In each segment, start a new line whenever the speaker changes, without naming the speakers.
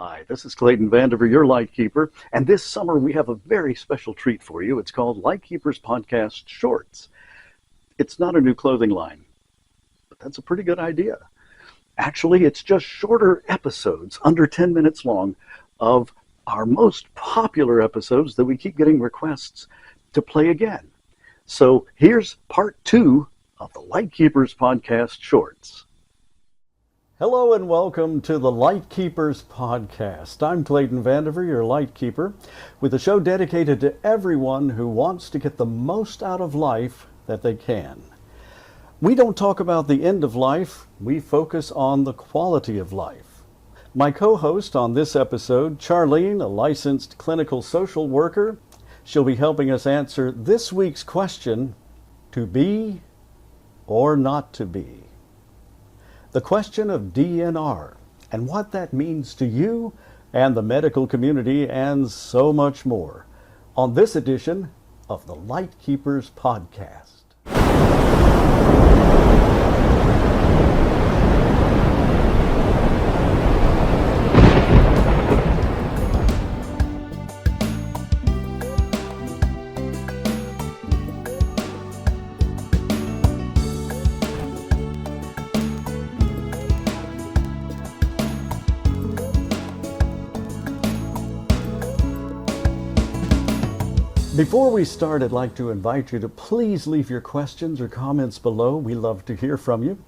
Hi, this is Clayton Vandiver, your Lightkeeper, and this summer we have a very special treat for you. It's called Lightkeeper's Podcast Shorts. It's not a new clothing line, but that's a pretty good idea. Actually, it's just shorter episodes, under 10 minutes long, of our most popular episodes that we keep getting requests to play again. So here's part 2 of the Lightkeepers Podcast Shorts. Hello and welcome to the Lightkeepers Podcast. I'm Clayton Vandiver, your Lightkeeper, with a show dedicated to everyone who wants to get the most out of life that they can. We don't talk about the end of life, we focus on the quality of life. My co-host on this episode, Charlene, a licensed clinical social worker, she'll be helping us answer this week's question, to be or not to be. The question of DNR and what that means to you and the medical community and so much more on this edition of the Lightkeepers Podcast. Before we start, I'd like to invite you to please leave your questions or comments below. We love to hear from you.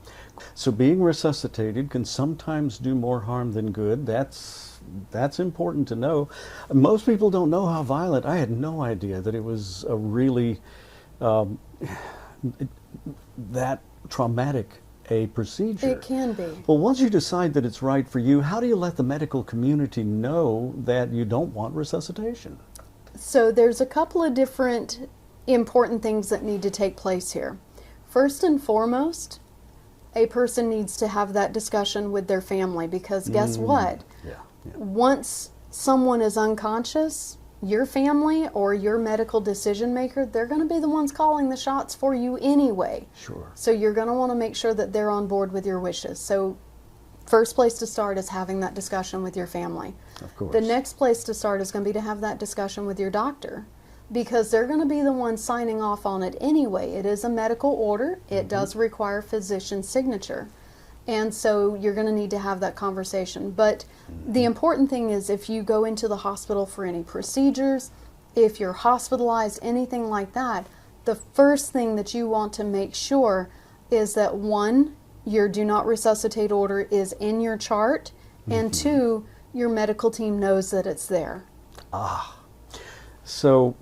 So being resuscitated can sometimes do more harm than good. That's important to know. Most people don't know how violent. I had no idea that it was a really that traumatic a procedure.
It can be.
Well, once you decide that it's right for you, how do you let the medical community know that you don't want resuscitation?
So there's a couple of different important things that need to take place here. First and foremost, a person needs to have that discussion with their family because guess what?
Yeah.
Once someone is unconscious, your family or your medical decision maker, they're going to be the ones calling the shots for you anyway.
Sure.
So you're going to want to make sure that they're on board with your wishes. So first place to start is having that discussion with your family.
Of course.
The next place to start is going to be to have that discussion with your doctor because they're going to be the ones signing off on it anyway. It is a medical order. It does require physician signature. And so you're going to need to have that conversation. But the important thing is if you go into the hospital for any procedures, if you're hospitalized, anything like that, the first thing that you want to make sure is that one, your do not resuscitate order is in your chart, and two, your medical team knows that it's there.
So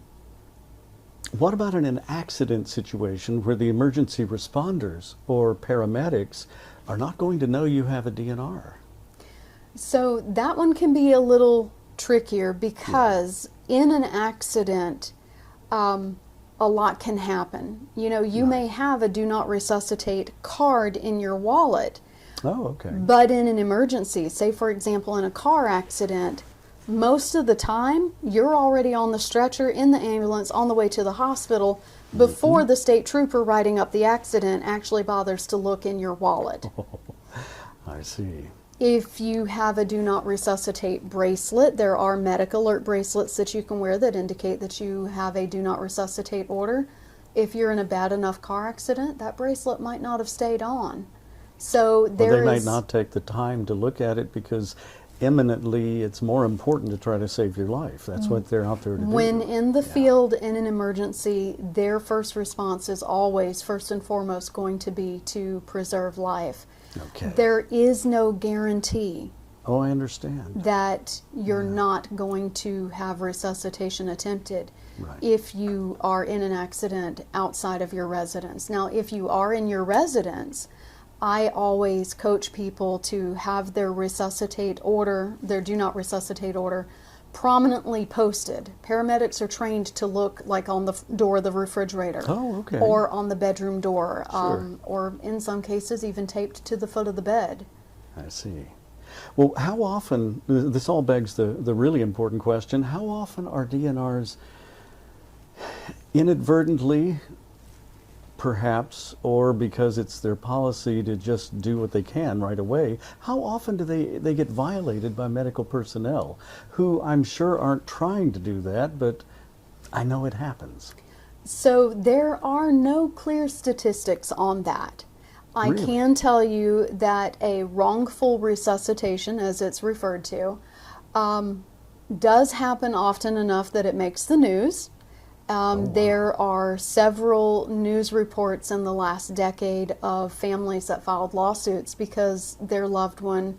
what about in an accident situation where the emergency responders or paramedics are not going to know you have a DNR?
So that one can be a little trickier because in an accident, a lot can happen. You know, you may have a do not resuscitate card in your wallet.
Oh, okay.
But in an emergency, say for example in a car accident, most of the time you're already on the stretcher in the ambulance on the way to the hospital before the state trooper writing up the accident actually bothers to look in your wallet.
I see.
If you have a do not resuscitate bracelet, there are medic alert bracelets that you can wear that indicate that you have a do not resuscitate order. If you're in a bad enough car accident, that bracelet might not have stayed on. So
they might not take the time to look at it because imminently it's more important to try to save your life. That's what they're out there to do.
When in the field in an emergency, their first response is always first and foremost going to be to preserve life.
Okay.
There is no guarantee
Oh, I understand.
that you're not going to have resuscitation attempted
Right.
if you are in an accident outside of your residence. Now, if you are in your residence, I always coach people to have their resuscitate order, their do not resuscitate order, prominently posted. Paramedics are trained to look like on the door of the refrigerator.
Oh, okay.
Or on the bedroom door,
Sure.
or in some cases even taped to the foot of the bed.
I see. Well, how often, this all begs the really important question, how often are DNRs inadvertently perhaps, or because it's their policy to just do what they can right away, how often do they get violated by medical personnel who I'm sure aren't trying to do that, but I know it happens?
So there are no clear statistics on that. I
Really?
can tell you that a wrongful resuscitation, as it's referred to, does happen often enough that it makes the news. There are several news reports in the last decade of families that filed lawsuits because their loved one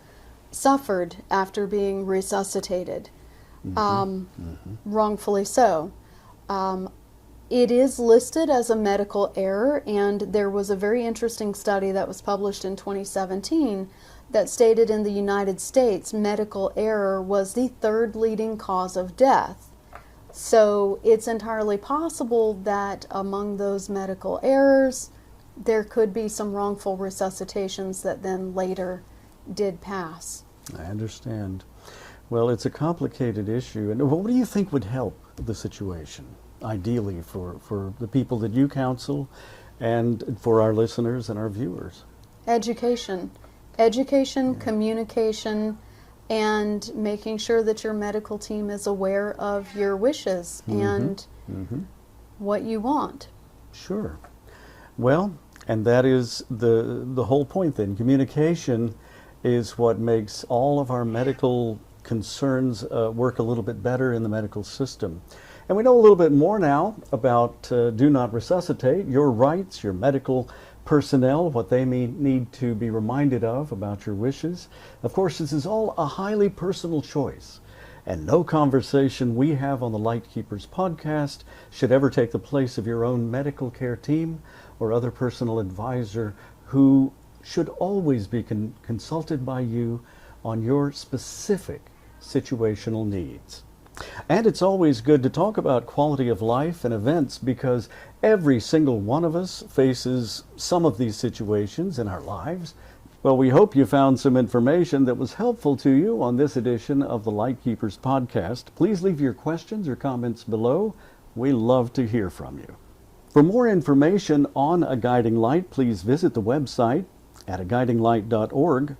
suffered after being resuscitated, wrongfully so. It is listed as a medical error, and there was a very interesting study that was published in 2017 that stated in the United States medical error was the third leading cause of death. So it's entirely possible that among those medical errors, there could be some wrongful resuscitations that then later did pass.
I understand. Well, it's a complicated issue. And what do you think would help the situation, ideally, for the people that you counsel and for our listeners and our viewers?
Education, communication, and making sure that your medical team is aware of your wishes and what you want.
Sure. Well, and that is the whole point then. Communication is what makes all of our medical concerns work a little bit better in the medical system. And we know a little bit more now about Do Not Resuscitate, your rights, your medical personnel, what they may need to be reminded of about your wishes. Of course, this is all a highly personal choice, and no conversation we have on the Lightkeepers podcast should ever take the place of your own medical care team or other personal advisor, who should always be consulted by you on your specific situational needs. And it's always good to talk about quality of life and events, because every single one of us faces some of these situations in our lives. Well, we hope you found some information that was helpful to you on this edition of the Lightkeepers podcast. Please leave your questions or comments below. We love to hear from you. For more information on A Guiding Light, please visit the website at aguidinglight.org.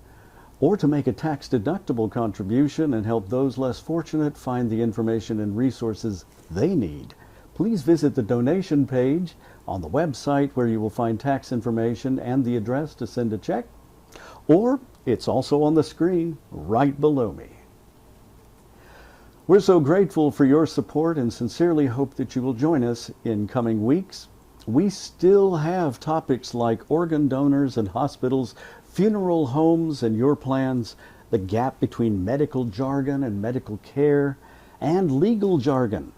or to make a tax-deductible contribution and help those less fortunate find the information and resources they need, please visit the donation page on the website, where you will find tax information and the address to send a check, or it's also on the screen right below me. We're so grateful for your support and sincerely hope that you will join us in coming weeks. We still have topics like organ donors and hospitals, funeral homes and your plans, the gap between medical jargon and medical care, and legal jargon,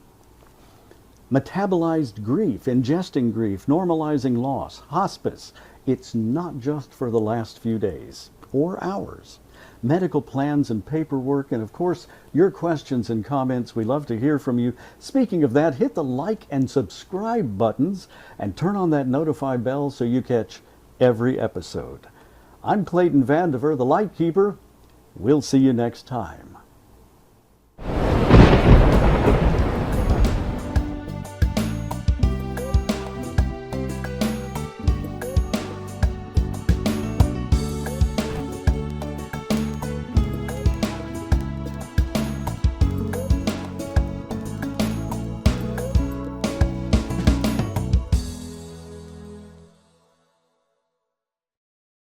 metabolized grief, ingesting grief, normalizing loss, hospice. It's not just for the last few days or hours. Medical plans and paperwork, and of course, your questions and comments. We love to hear from you. Speaking of that, hit the like and subscribe buttons and turn on that notify bell so you catch every episode. I'm Clayton Vandiver, the Lightkeeper. We'll see you next time.